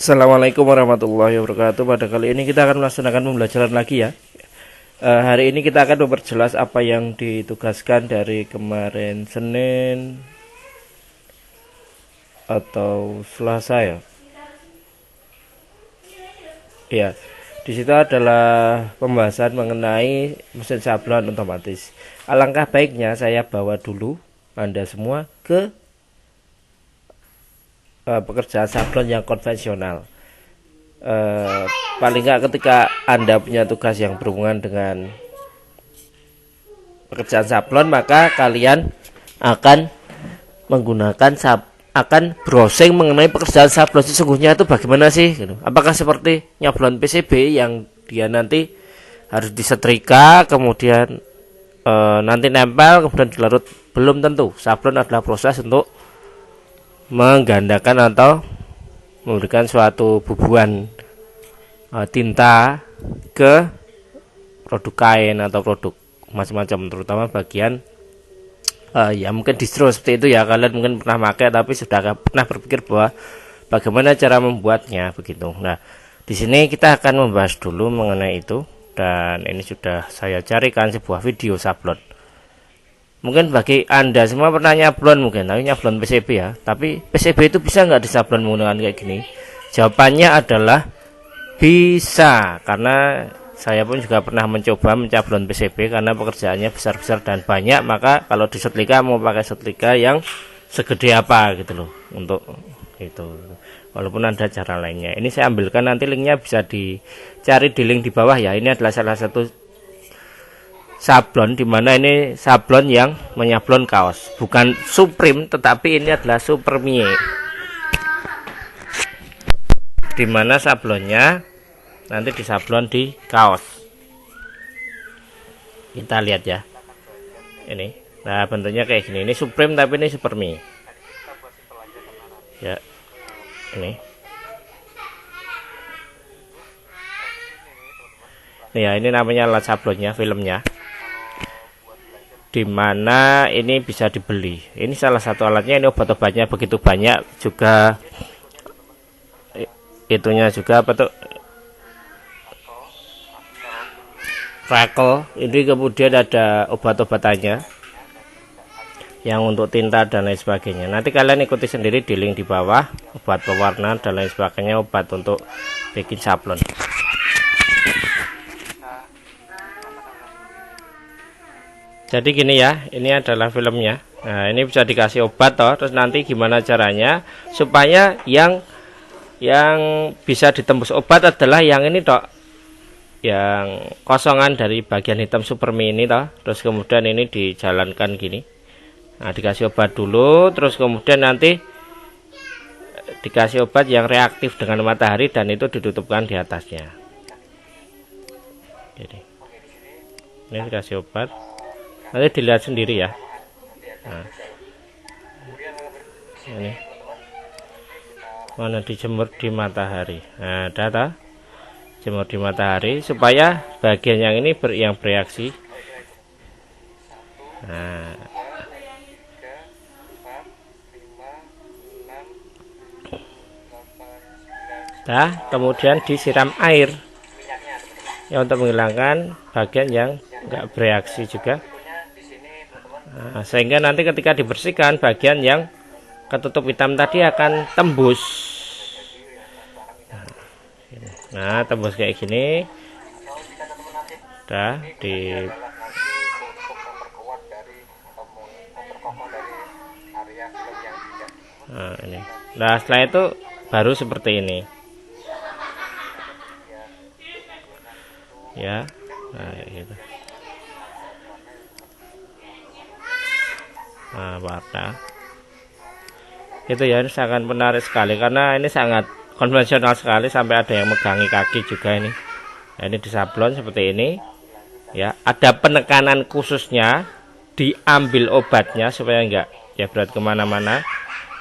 Assalamualaikum warahmatullahi wabarakatuh. Pada kali ini kita akan melaksanakan pembelajaran lagi ya. Hari ini kita akan memperjelas apa yang ditugaskan dari kemarin Senin atau Selasa ya. Ya, di situ adalah pembahasan mengenai mesin sablon otomatis. Alangkah baiknya saya bawa dulu Anda semua ke pekerjaan sablon yang konvensional. Paling nggak ketika Anda punya tugas yang berhubungan dengan pekerjaan sablon, maka kalian akan menggunakan akan browsing mengenai pekerjaan sablon sesungguhnya itu bagaimana sih gitu. Apakah seperti nyablon PCB yang dia nanti harus disetrika kemudian nanti nempel kemudian dilarut? Belum tentu. Sablon adalah proses untuk menggandakan atau memberikan suatu bubuhan tinta ke produk kain atau produk macam-macam, terutama bagian ya mungkin distro seperti itu ya. Kalian mungkin pernah pakai tapi sudah pernah berpikir bahwa bagaimana cara membuatnya begitu. Nah, di sini kita akan membahas dulu mengenai itu, dan ini sudah saya carikan sebuah video sablon. Mungkin bagi Anda semua pernah nyablon, mungkin tapi nyablon PCB ya. Tapi PCB itu bisa nggak disablon menggunakan kayak gini? Jawabannya adalah bisa, karena saya pun juga pernah mencoba mencablon PCB karena pekerjaannya besar-besar dan banyak. Maka kalau disetrika mau pakai setrika yang segede apa gitu loh untuk itu. Walaupun ada cara lainnya. Ini saya ambilkan, nanti linknya bisa dicari di link di bawah ya. Ini adalah salah satu sablon, dimana ini sablon yang menyablon kaos, bukan Supreme tetapi ini adalah Supermie, dimana sablonnya nanti disablon di kaos. Kita lihat ya, ini nah bentuknya kayak gini. Ini Supreme tapi ini Supermie ya. Ini ya, ini namanya alat sablonnya, filmnya, dimana ini bisa dibeli. Ini salah satu alatnya. Ini obat-obatnya begitu banyak juga, itunya juga apa tuh, Rakel. Ini kemudian ada obat-obatannya yang untuk tinta dan lain sebagainya. Nanti kalian ikuti sendiri di link di bawah, obat pewarna dan lain sebagainya, obat untuk bikin sablon. Jadi gini ya, ini adalah filmnya. Nah, ini bisa dikasih obat toh. Terus nanti gimana caranya supaya yang bisa ditembus obat adalah yang ini toh, yang kosongan dari bagian hitam Supermie ini toh. Terus kemudian ini dijalankan gini. Nah, dikasih obat dulu, terus kemudian nanti dikasih obat yang reaktif dengan matahari dan itu ditutupkan di atasnya. Jadi ini dikasih obat. Nanti dilihat sendiri ya. Nah, ini mana dijemur di matahari. Nah, data jemur di matahari supaya bagian yang ini yang bereaksi. Nah, kemudian disiram air ya untuk menghilangkan bagian yang enggak bereaksi juga. Nah, sehingga nanti ketika dibersihkan bagian yang ketutup hitam tadi akan tembus. Nah, tembus kayak gini. Udah di nah, ini. Nah, setelah itu baru seperti ini. Ya. Nah, gitu. Nah, warna itu ya, ini sangat menarik sekali karena ini sangat konvensional sekali, sampai ada yang megangi kaki juga ini. Nah, ini disablon seperti ini ya, ada penekanan khususnya, diambil obatnya supaya enggak ya berat kemana-mana.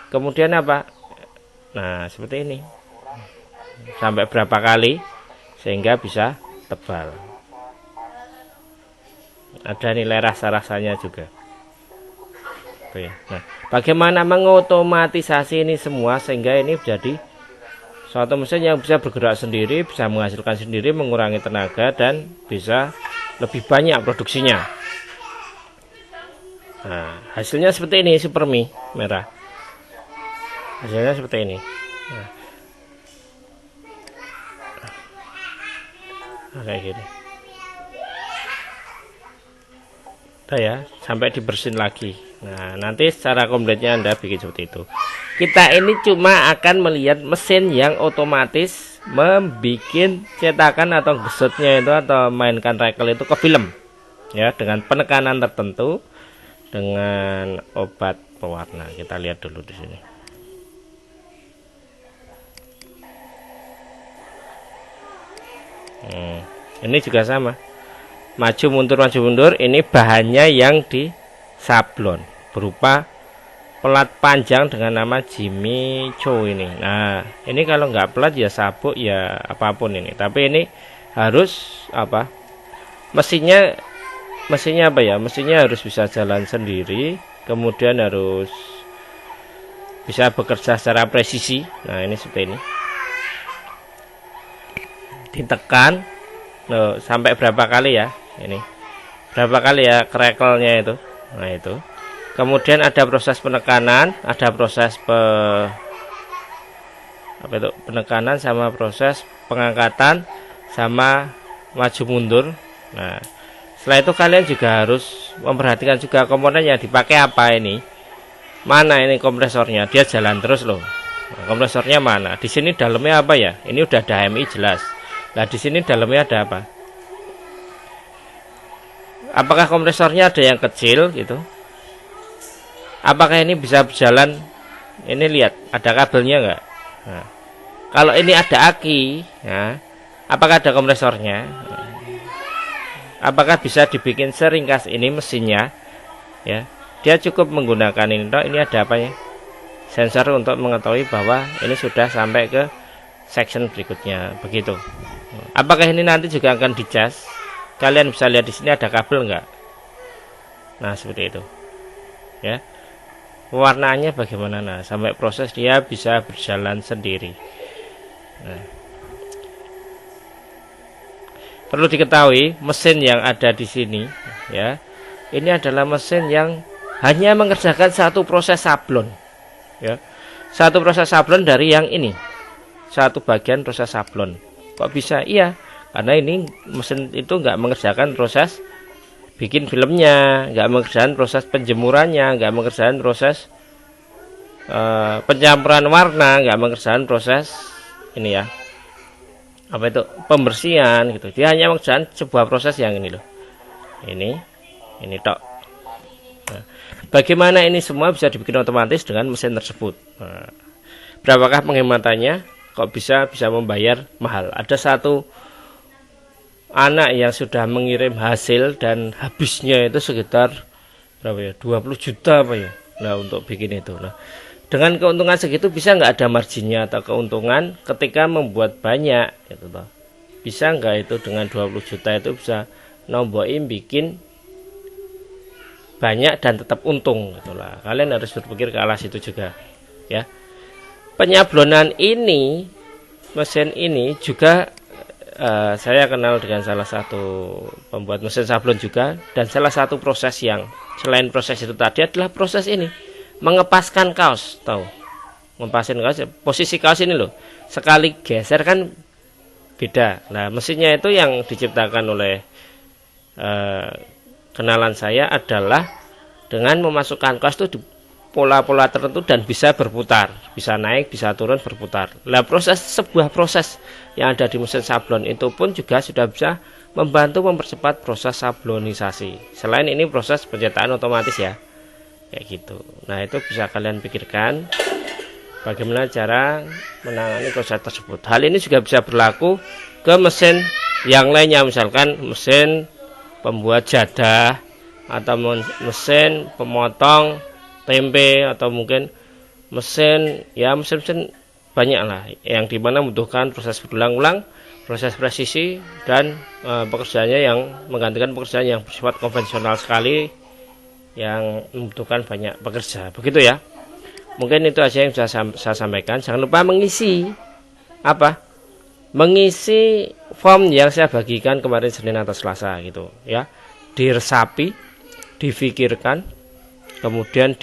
Kemudian apa, nah seperti ini sampai berapa kali sehingga bisa tebal. Ada nilai rasa-rasanya juga. Nah, bagaimana mengotomatisasi ini semua sehingga ini menjadi Suatu mesin yang bisa bergerak sendiri, bisa menghasilkan sendiri, mengurangi tenaga, dan bisa lebih banyak produksinya. Nah, hasilnya seperti ini, Super Mie merah. Hasilnya seperti ini. Nah, kayak gini. Udah ya, sampai dibersihin lagi. Nah, nanti secara kompletnya Anda bikin seperti itu. Kita ini cuma akan melihat mesin yang otomatis membikin cetakan atau gesutnya itu atau mainkan rekel itu ke film, ya, dengan penekanan tertentu dengan obat pewarna. Kita lihat dulu di sini. Ini juga sama, maju mundur. Ini bahannya yang di sablon berupa pelat panjang dengan nama Jimmy Choo ini. Nah, ini kalau nggak pelat ya sabuk ya apapun ini. Tapi ini harus apa? Mesinnya apa ya? Mesinnya harus bisa jalan sendiri, kemudian harus bisa bekerja secara presisi. Nah, ini seperti ini. Ditekan sampai berapa kali ya? Ini berapa kali ya krekelnya itu? Nah, itu. Kemudian ada proses penekanan, ada proses penekanan sama proses pengangkatan sama maju mundur. Nah, setelah itu kalian juga harus memperhatikan juga komponen yang dipakai apa ini. Mana ini kompresornya? Dia jalan terus loh. Nah, kompresornya mana? Di sini dalamnya apa ya? Ini udah ada HMI jelas. Nah, di sini dalamnya ada apa? Apakah kompresornya ada yang kecil gitu? Apakah ini bisa berjalan? Ini lihat, ada kabelnya enggak? Nah, kalau ini ada aki, ya, apakah ada kompresornya? Apakah bisa dibikin seringkas ini mesinnya? Ya, dia cukup menggunakan ini. Ini ada apa ya? Sensor untuk mengetahui bahwa ini sudah sampai ke section berikutnya. Begitu. Apakah ini nanti juga akan dicas? Kalian bisa lihat di sini ada kabel enggak? Nah, seperti itu. Ya. Warnanya bagaimana? Nah, sampai proses dia bisa berjalan sendiri. Nah, perlu diketahui mesin yang ada di sini, ya, ini adalah mesin yang hanya mengerjakan satu proses sablon, ya, satu proses sablon dari yang ini, satu bagian proses sablon. Kok bisa? Iya, karena ini mesin itu nggak mengerjakan proses bikin filmnya, nggak mengerjakan proses penjemurannya, nggak mengerjakan proses pencampuran warna, nggak mengerjakan proses ini ya, apa itu, pembersihan gitu. Dia hanya mengerjakan sebuah proses yang ini loh, ini tok. Nah, bagaimana ini semua bisa dibikin otomatis dengan mesin tersebut? Nah, berapakah penghematannya? Kok bisa membayar mahal? Ada satu anak yang sudah mengirim hasil dan habisnya itu sekitar berapa ya, 20 juta apa ya, nah untuk bikin itu. Nah, dengan keuntungan segitu bisa nggak ada marginnya atau keuntungan ketika membuat banyak gitu toh? Bisa nggak itu dengan 20 juta itu bisa nombokin bikin banyak dan tetap untung gitulah. Kalian harus berpikir ke arah situ juga ya. Penyablonan ini, mesin ini juga saya kenal dengan salah satu pembuat mesin sablon juga, dan salah satu proses yang selain proses itu tadi adalah proses ini, mengepaskan kaos. Tahu ngepasin kaos, posisi kaos ini loh, sekali geser kan beda. Nah, mesinnya itu yang diciptakan oleh kenalan saya adalah dengan memasukkan kaos itu di pola-pola tertentu dan bisa berputar, bisa naik, bisa turun, berputar. Nah, sebuah proses yang ada di mesin sablon itu pun juga sudah bisa membantu mempercepat proses sablonisasi. Selain ini proses pencetakan otomatis ya, kayak gitu. Nah, itu bisa kalian pikirkan bagaimana cara menangani proses tersebut. Hal ini juga bisa berlaku ke mesin yang lainnya, misalkan mesin pembuat jadah atau mesin pemotong tempe, atau mungkin mesin banyak lah yang dimana membutuhkan proses berulang-ulang, proses presisi, dan pekerjaannya yang menggantikan pekerjaan yang bersifat konvensional sekali yang membutuhkan banyak pekerja. Begitu ya, mungkin itu aja yang bisa saya sampaikan. Jangan lupa mengisi apa? Mengisi form yang saya bagikan kemarin Senin atau Selasa gitu ya. Diresapi, difikirkan, kemudian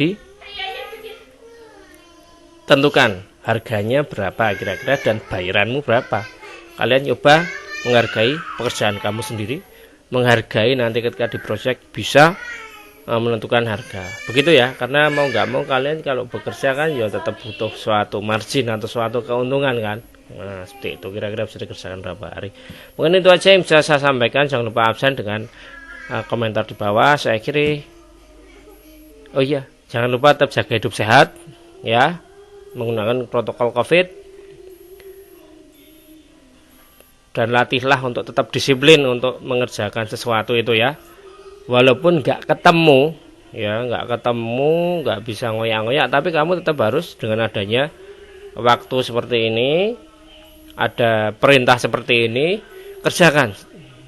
ditentukan harganya berapa kira-kira dan bayaranmu berapa. Kalian coba menghargai pekerjaan kamu sendiri, menghargai nanti ketika di project bisa menentukan harga. Begitu ya, karena mau nggak mau kalian kalau bekerja kan ya tetap butuh suatu margin atau suatu keuntungan kan. Nah, seperti itu kira-kira bisa dikerjakan berapa hari. Mungkin itu aja yang bisa saya sampaikan. Jangan lupa absen dengan komentar di bawah. Saya akhiri. Oh iya, jangan lupa tetap jaga hidup sehat ya, menggunakan protokol COVID, dan latihlah untuk tetap disiplin untuk mengerjakan sesuatu itu ya. Walaupun nggak ketemu ya, nggak bisa ngoyak-ngoyak, tapi kamu tetap harus dengan adanya waktu seperti ini, ada perintah seperti ini, kerjakan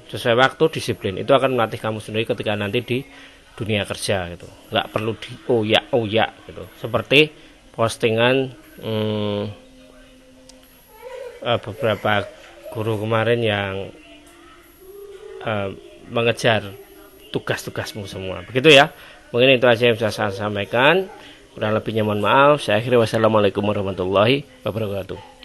sesuai waktu, disiplin. Itu akan melatih kamu sendiri ketika nanti di dunia kerja gitu. Nggak perlu dioyak-oyak gitu. Seperti postingan beberapa guru kemarin yang mengejar tugas-tugasmu semua. Begitu ya. Mungkin itu aja yang bisa saya sampaikan. Kurang lebihnya mohon maaf. Saya akhiri. Wassalamualaikum warahmatullahi wabarakatuh.